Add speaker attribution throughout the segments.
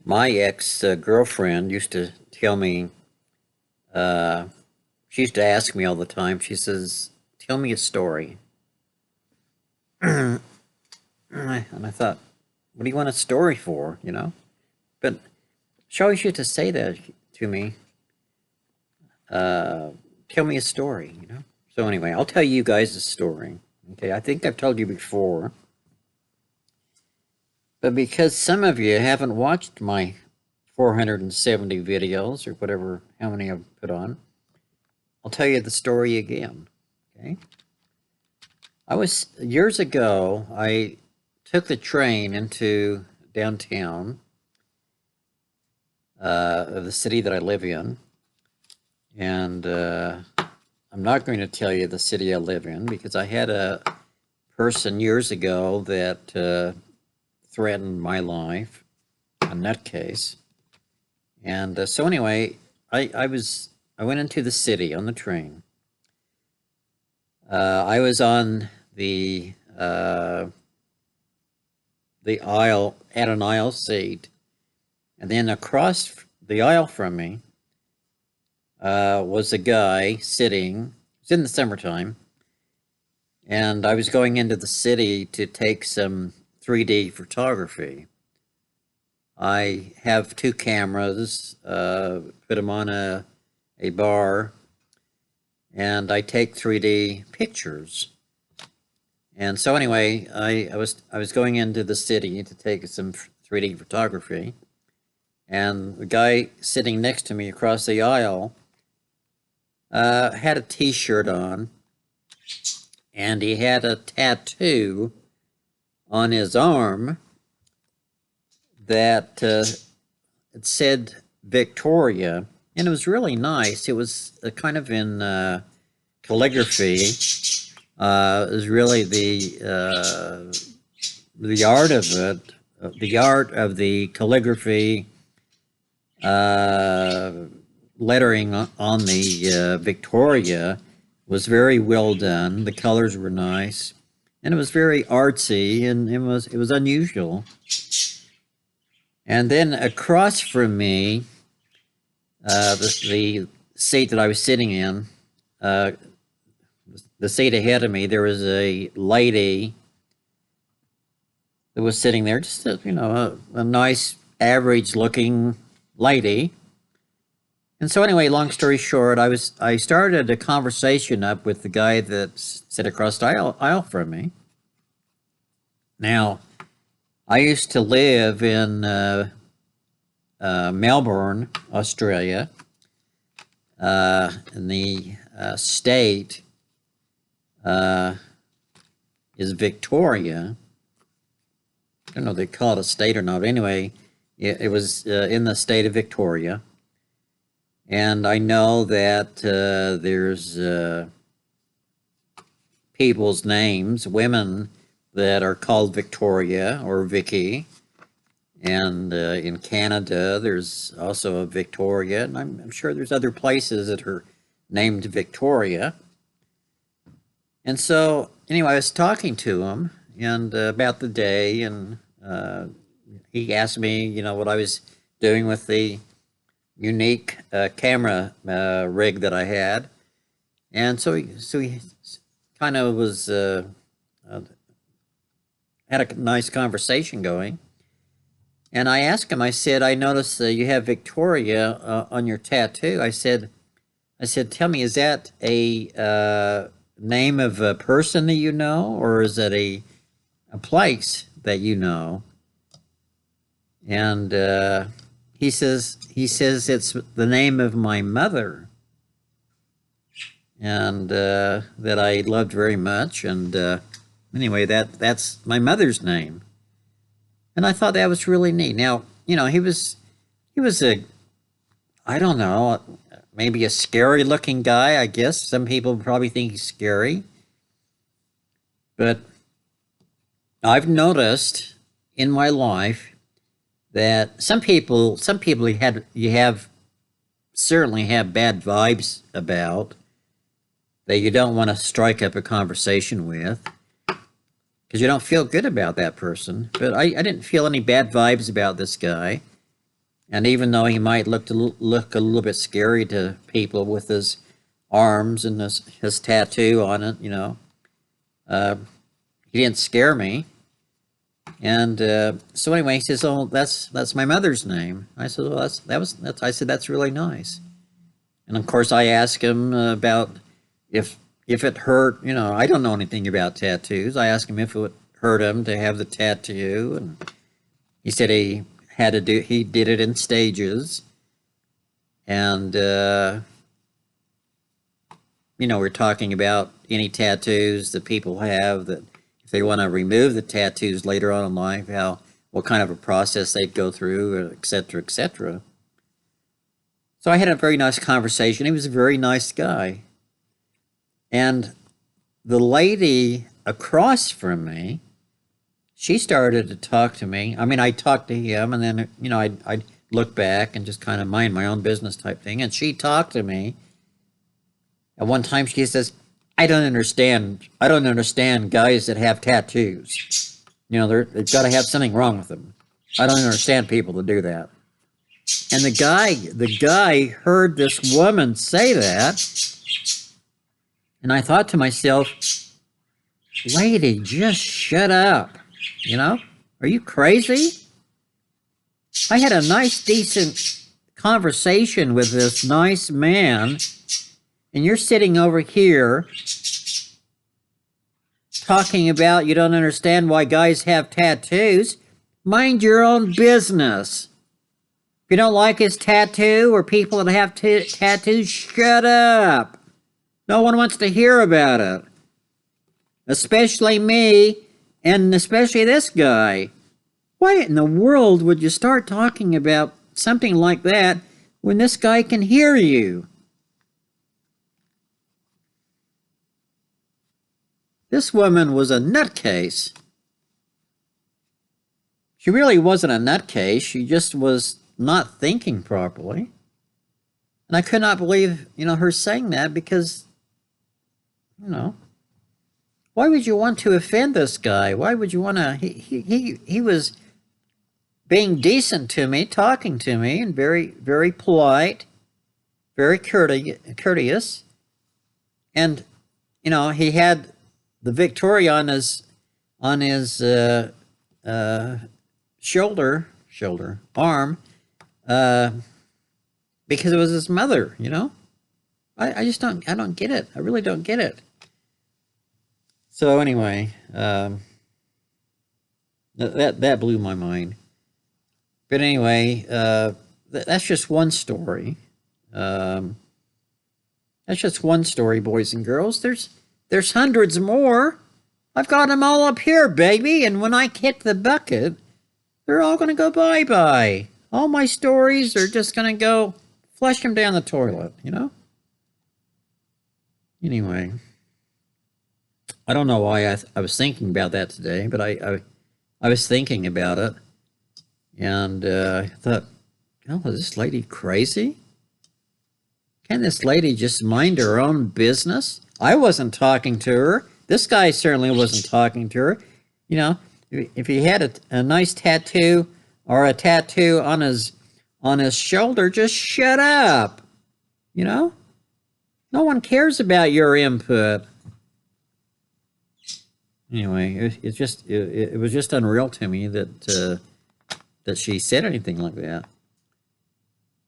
Speaker 1: My ex-girlfriend used to tell me, uh, she used to ask me all the time, she says, tell me a story. And I thought, what do you want a story for, you know? But she always used to say that to me, uh, tell me a story, you know? So anyway, I'll tell you guys a story. Okay, I think I've told you before, but because some of you haven't watched my 470 videos or whatever, how many I've put on, I'll tell you the story again. Okay. Years ago, I took the train into downtown of the city that I live in. And I'm not going to tell you the city I live in because I had a person years ago that threatened my life, a nutcase. And so anyway, I went into the city on the train. I was on the aisle at an aisle seat, and then across the aisle from me was a guy sitting. It's in the summertime, and I was going into the city to take some 3D photography. I have two cameras, put them on a bar, and I take 3D pictures. And so anyway, I was going into the city to take some 3D photography, and the guy sitting next to me across the aisle had a T-shirt on, and he had a tattoo on his arm that it said Victoria, and it was really nice. It was kind of in calligraphy. It was really the art of it, the art of the calligraphy, lettering on the Victoria was very well done. The colors were nice, and it was very artsy, and it was unusual. And then across from me, the seat that I was sitting in, the seat ahead of me, there was a lady that was sitting there, just a nice, average-looking lady. And so anyway, long story short, I started a conversation up with the guy that sat across the aisle from me. Now, I used to live in Melbourne, Australia, in the state is Victoria. I don't know if they call it a state or not. Anyway, it was in the state of Victoria. And I know that there's people's names, women that are called Victoria or Vicky. And in Canada, there's also a Victoria. And I'm sure there's other places that are named Victoria. And so, anyway, I was talking to him and about the day, and he asked me, what I was doing with the unique camera rig that I had. And so he kind of was had a nice conversation going. And I asked him, I said, I noticed you have Victoria on your tattoo. I said, tell me, is that a name of a person that you know, or is it a place that you know? And he says it's the name of my mother, and that I loved very much. And anyway, that's my mother's name. And I thought that was really neat. Now, he was a, I don't know, maybe a scary looking guy, I guess. Some people probably think he's scary. But I've noticed in my life that some people you have certainly have bad vibes about, that you don't want to strike up a conversation with, because you don't feel good about that person. But I didn't feel any bad vibes about this guy. And even though he might look a little bit scary to people with his arms and his tattoo on it, uh, he didn't scare me. And so anyway, he says, "Oh, that's my mother's name." I said, "Well, that's." I said, "That's really nice." And of course, I asked him about if it hurt. I don't know anything about tattoos. I asked him if it would hurt him to have the tattoo, and he said he did it in stages, and we're talking about any tattoos that people have, that if they want to remove the tattoos later on in life, what kind of a process they'd go through, et cetera, et cetera. So I had a very nice conversation. He was a very nice guy. And the lady across from me, she started to talk to me. I mean, I talked to him, and then, I'd look back and just kind of mind my own business type thing. And she talked to me. At one time, she says, I don't understand guys that have tattoos. They've got to have something wrong with them. I don't understand people that do that. And the guy heard this woman say that, and I thought to myself, lady, just shut up. Are you crazy? I had a nice, decent conversation with this nice man, and you're sitting over here talking about you don't understand why guys have tattoos. Mind your own business. If you don't like his tattoo or people that have tattoos, shut up. No one wants to hear about it. Especially me, and especially this guy. Why in the world would you start talking about something like that when this guy can hear you? This woman was a nutcase. She really wasn't a nutcase. She just was not thinking properly. And I could not believe, her saying that, because, why would you want to offend this guy? Why would you want to? He was being decent to me, talking to me, and very, very polite, very courteous. And, he had the Victoria on his arm, because it was his mother. I just don't get it. I really don't get it. So anyway, that blew my mind. But anyway, that's just one story. That's just one story, boys and girls. There's hundreds more. I've got them all up here, baby. And when I hit the bucket, they're all going to go bye-bye. All my stories are just going to go flush them down the toilet, Anyway, I don't know why I was thinking about that today, but I was thinking about it. And I thought, is this lady crazy? Can this lady just mind her own business? I wasn't talking to her. This guy certainly wasn't talking to her. If he had a nice tattoo or a tattoo on his shoulder, just shut up. No one cares about your input. Anyway, it was just unreal to me that she said anything like that.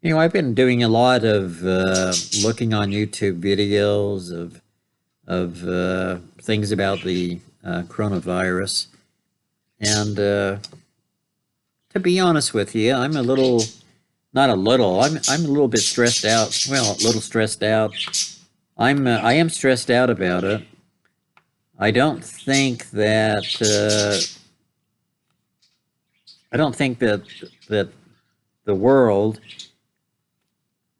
Speaker 1: I've been doing a lot of looking on YouTube videos of things about the coronavirus, and to be honest with you, I'm a little bit stressed out. Well, a little stressed out. I am stressed out about it. I don't think that the world,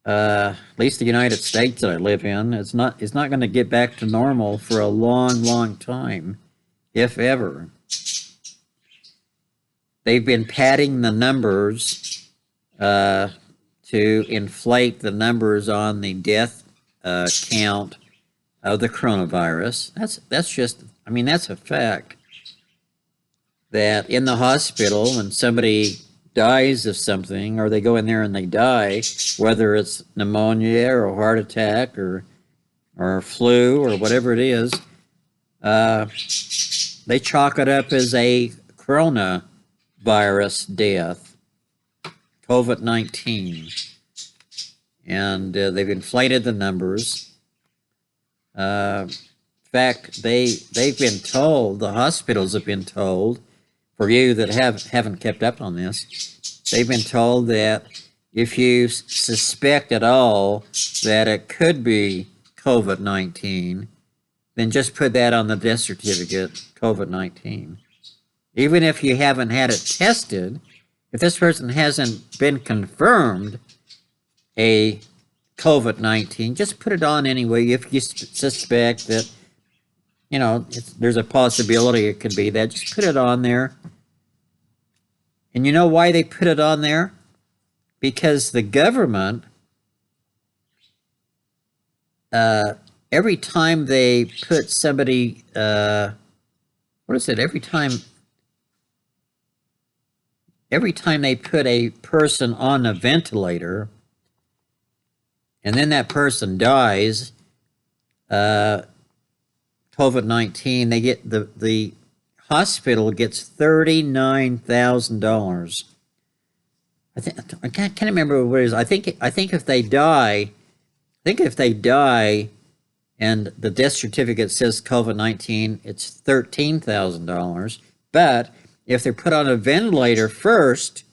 Speaker 1: at least the United States that I live in, is not going to get back to normal for a long, long time, if ever. They've been padding the numbers to inflate the numbers on the death count of the coronavirus. That's a fact. That in the hospital, when somebody dies of something, or they go in there and they die, whether it's pneumonia or a heart attack or flu or whatever it is, uh, they chalk it up as a coronavirus death, COVID-19. And they've inflated the numbers. In fact, they've been told, the hospitals have been told, for you that haven't kept up on this, they've been told that if you suspect at all that it could be COVID-19, then just put that on the death certificate, COVID-19. Even if you haven't had it tested, if this person hasn't been confirmed a COVID-19, just put it on anyway if you suspect that, there's a possibility it could be that. Just put it on there. And you know why they put it on there? Because the government, every time they put somebody, every time they put a person on a ventilator, and then that person dies, COVID-19, they get the hospital gets $39,000. I can't remember what it is. I think if they die, and the death certificate says COVID-19, it's $13,000. But if they're put on a ventilator first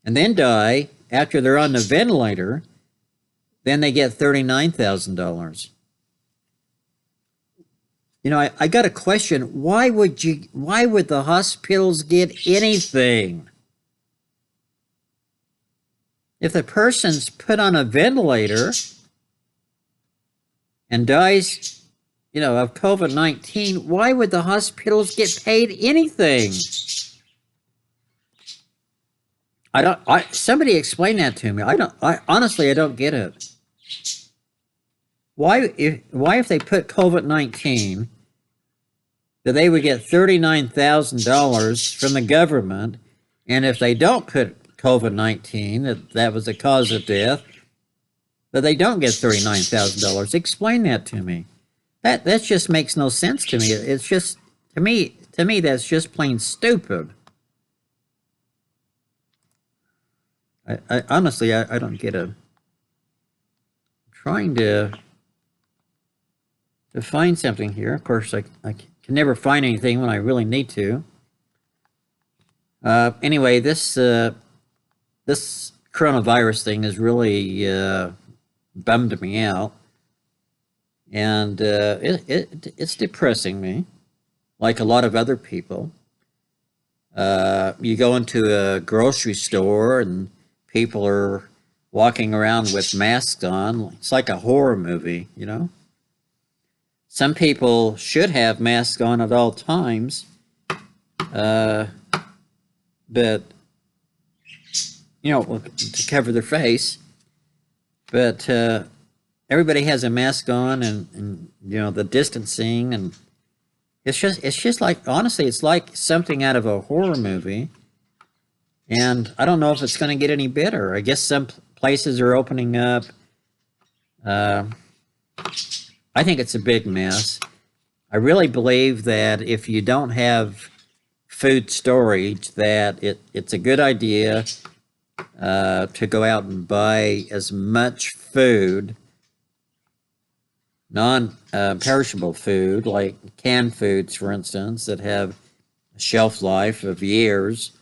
Speaker 1: and then die after they're on the ventilator, then they get $39,000. I got a question. Why would the hospitals get anything? If the person's put on a ventilator and dies, of COVID-19, why would the hospitals get paid anything? Somebody explain that to me. Honestly, I don't get it. Why if they put COVID-19, that they would get $39,000 from the government, and if they don't put COVID-19, that was the cause of death, that they don't get $39,000? Explain that to me. That just makes no sense to me. It's just, to me that's just plain stupid. I honestly don't get it. I'm trying to find something here. Of course, I can never find anything when I really need to. Anyway, this coronavirus thing has really bummed me out, and it's depressing me, like a lot of other people. You go into a grocery store and people are walking around with masks on. It's like a horror movie, Some people should have masks on at all times, but, to cover their face. But everybody has a mask on, and the distancing, and it's just like, honestly, it's like something out of a horror movie. And I don't know if it's going to get any better. I guess some places are opening up. I think it's a big mess. I really believe that if you don't have food storage, that it's a good idea to go out and buy as much food, non-perishable food, like canned foods, for instance, that have a shelf life of years.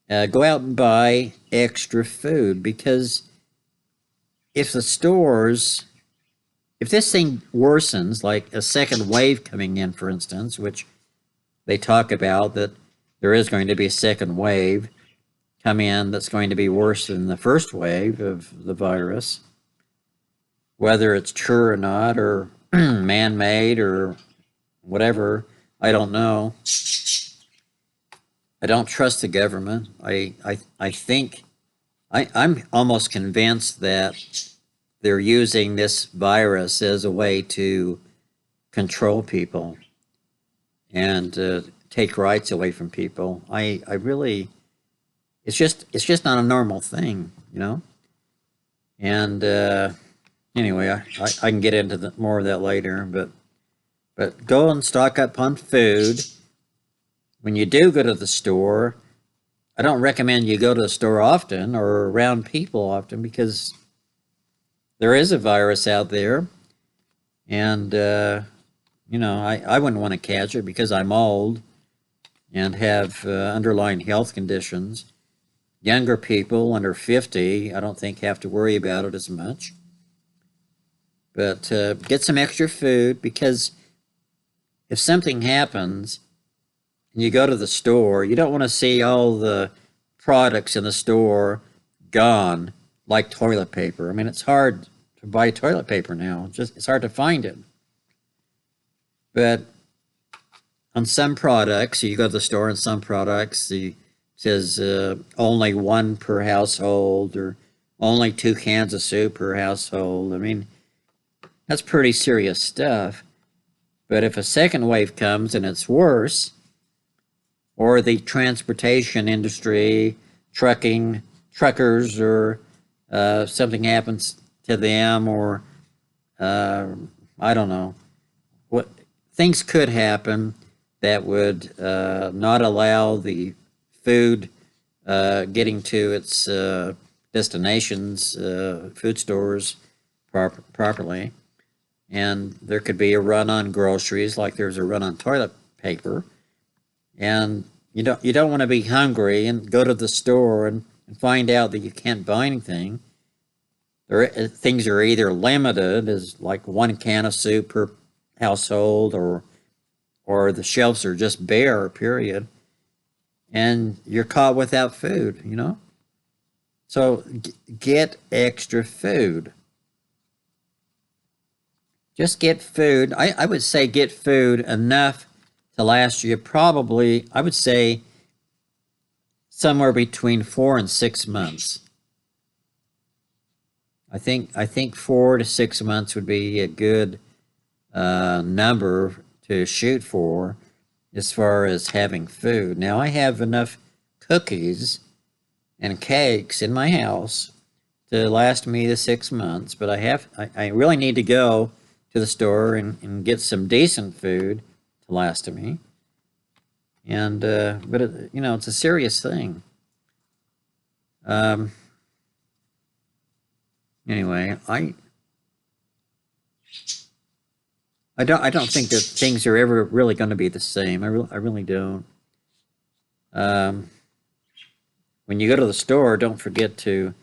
Speaker 1: Go out and buy extra food, because if this thing worsens, like a second wave coming in, for instance, which they talk about, that there is going to be a second wave come in that's going to be worse than the first wave of the virus, whether it's true or not, or man-made or whatever, I don't know. I don't trust the government. I think I'm almost convinced that they're using this virus as a way to control people and take rights away from people. it's just not a normal thing, And anyway, I can get into more of that later, but go and stock up on food. When you do go to the store, I don't recommend you go to the store often or around people often because there is a virus out there, and I wouldn't want to catch it because I'm old and have underlying health conditions. Younger people under 50, I don't think have to worry about it as much. But get some extra food because if something happens and you go to the store, you don't want to see all the products in the store gone like toilet paper. I mean, it's hard to buy toilet paper now. It's hard to find it. But on some products, you go to the store and some products, it says only one per household or only 2 cans of soup per household. I mean, that's pretty serious stuff. But if a second wave comes and it's worse, or the transportation industry, truckers, or something happens to them, or I don't know, what things could happen that would not allow the food getting to its destinations, food stores properly. And there could be a run on groceries like there's a run on toilet paper. And you don't want to be hungry and go to the store and find out that you can't buy anything. Things are either limited as like 1 can of soup per household, or the shelves are just bare, period. And you're caught without food, So get extra food. Just get food. I would say get food enough to last you probably, I would say, somewhere between 4 and 6 months. I think 4 to 6 months would be a good number to shoot for as far as having food. Now, I have enough cookies and cakes in my house to last me the 6 months, but I really need to go to the store and get some decent food to last me. And but it's a serious thing. Anyway, I don't think that things are ever really going to be the same. I really don't. When you go to the store, don't forget to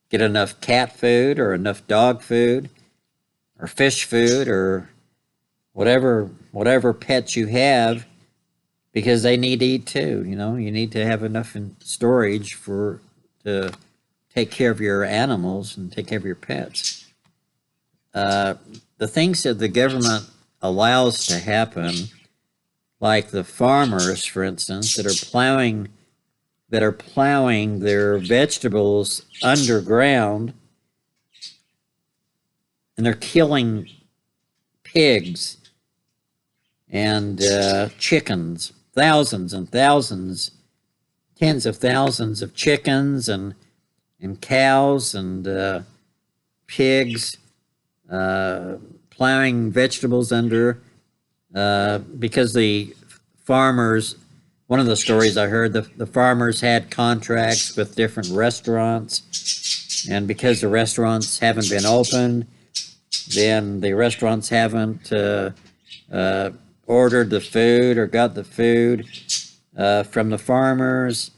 Speaker 1: get enough cat food or enough dog food or fish food or whatever pets you have, because they need to eat too. You need to have enough in storage to take care of your animals and take care of your pets. The things that the government allows to happen, like the farmers, for instance, that are plowing their vegetables underground, and they're killing pigs and chickens, thousands and thousands, tens of thousands of chickens and cows and pigs, plowing vegetables under, because the farmers, one of the stories I heard, the farmers had contracts with different restaurants, and because the restaurants haven't been open, then the restaurants haven't ordered the food or got the food from the farmers,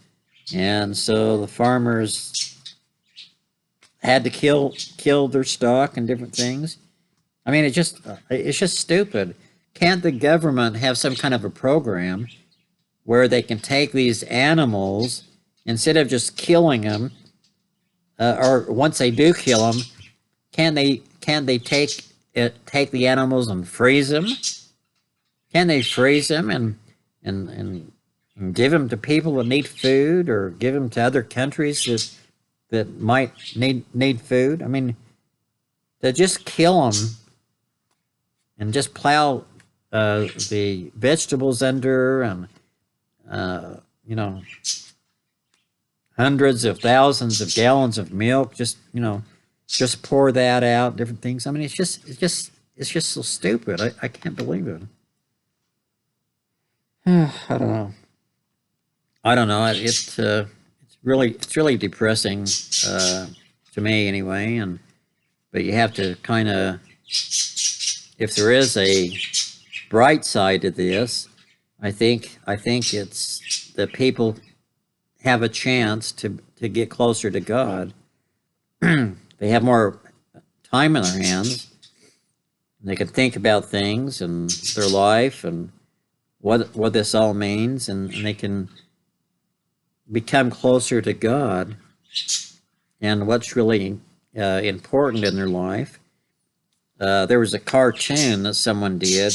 Speaker 1: and so the farmers had to kill their stock and different things. I mean, it's just stupid. Can't the government have some kind of a program where they can take these animals, instead of just killing them, or once they do kill them, can they take the animals and freeze them? Can they freeze them and give them to people that need food, or give them to other countries that might need food? I mean, to just kill them and just plow the vegetables under, and hundreds of thousands of gallons of milk. Just just pour that out. Different things. I mean, it's just so stupid. I can't believe it. I don't know. I don't know. It's really depressing to me anyway. But you have to kind of, if there is a bright side to this, I think it's that people have a chance to get closer to God. They have more time in their hands. They can think about things and their life and what this all means, and they can become closer to God and what's really important in their life. There was a cartoon that someone did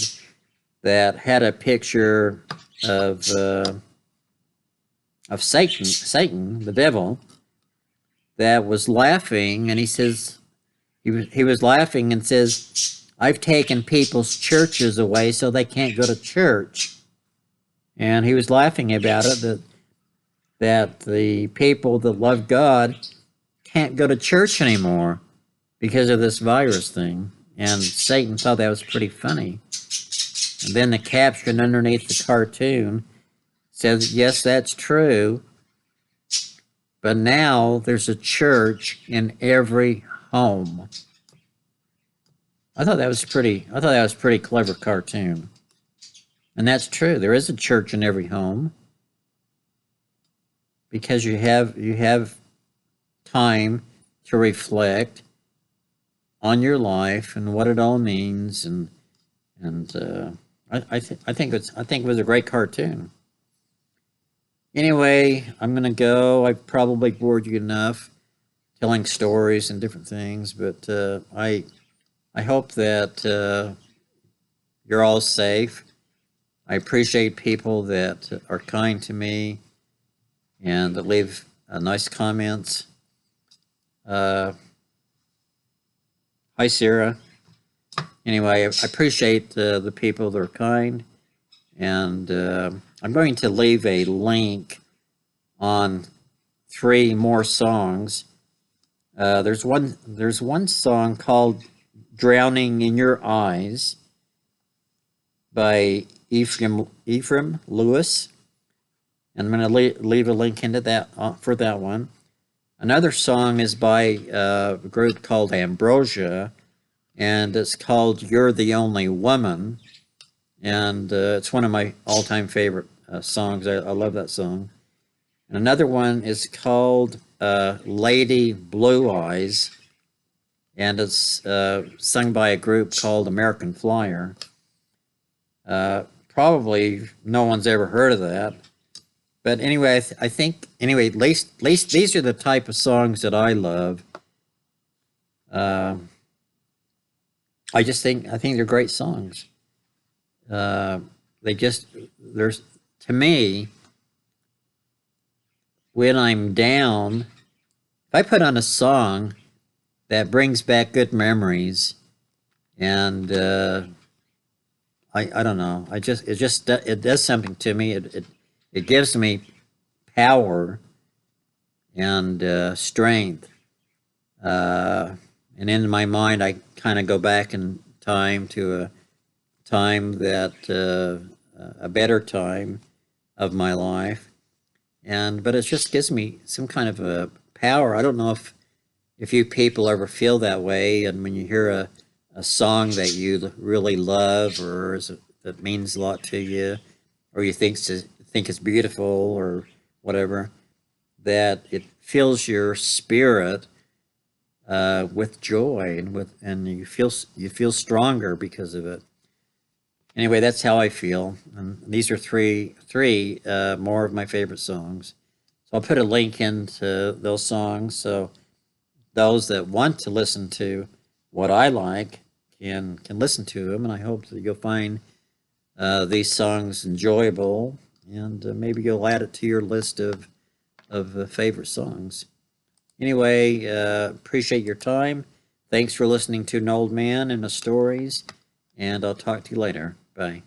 Speaker 1: that had a picture of Satan, the devil, that was laughing, and he says he was laughing and says, "I've taken people's churches away so they can't go to church," and he was laughing about it that the people that love God can't go to church anymore because of this virus thing. And Satan thought that was pretty funny. And then the caption underneath the cartoon says, "Yes, that's true, but now there's a church in every home." I thought that was a pretty clever cartoon. And that's true. There is a church in every home because you have time to reflect on your life and what it all means, and I think it was a great cartoon. Anyway, I'm gonna go. I've probably bored you enough telling stories and different things, but I hope that you're all safe. I appreciate people that are kind to me and that leave nice comments. Uh, Hi, Sarah. Anyway, I appreciate the people that are kind, and I'm going to leave a link on three more songs. There's one song called "Drowning in Your Eyes" by Ephraim Lewis, and I'm going to leave a link into that for that one. Another song is by a group called Ambrosia, and it's called "You're the Only Woman," and it's one of my all-time favorite songs. I love that song. And another one is called "Lady Blue Eyes," and it's sung by a group called American Flyer. Probably no one's ever heard of that. But anyway, I think anyway, at least these are the type of songs that I love. Um I think they're great songs. Uh, they just there's to me, when I'm down, if I put on a song that brings back good memories, and I don't know, it does something to me. It gives me power and strength. And in my mind, I kind of go back in time to a time that a better time of my life, and but it just gives me some kind of a power. I don't know if you people ever feel that way, and when you hear a song that you really love, or that means a lot to you, or you think is beautiful or whatever, that it fills your spirit with joy, and you feel stronger because of it. Anyway, that's how I feel, and these are three more of my favorite songs. So I'll put a link into those songs, so those that want to listen to what I like can listen to them, and I hope that you'll find these songs enjoyable, and maybe you'll add it to your list of favorite songs. Anyway, appreciate your time. Thanks for listening to an old man and the stories, and I'll talk to you later. Bye.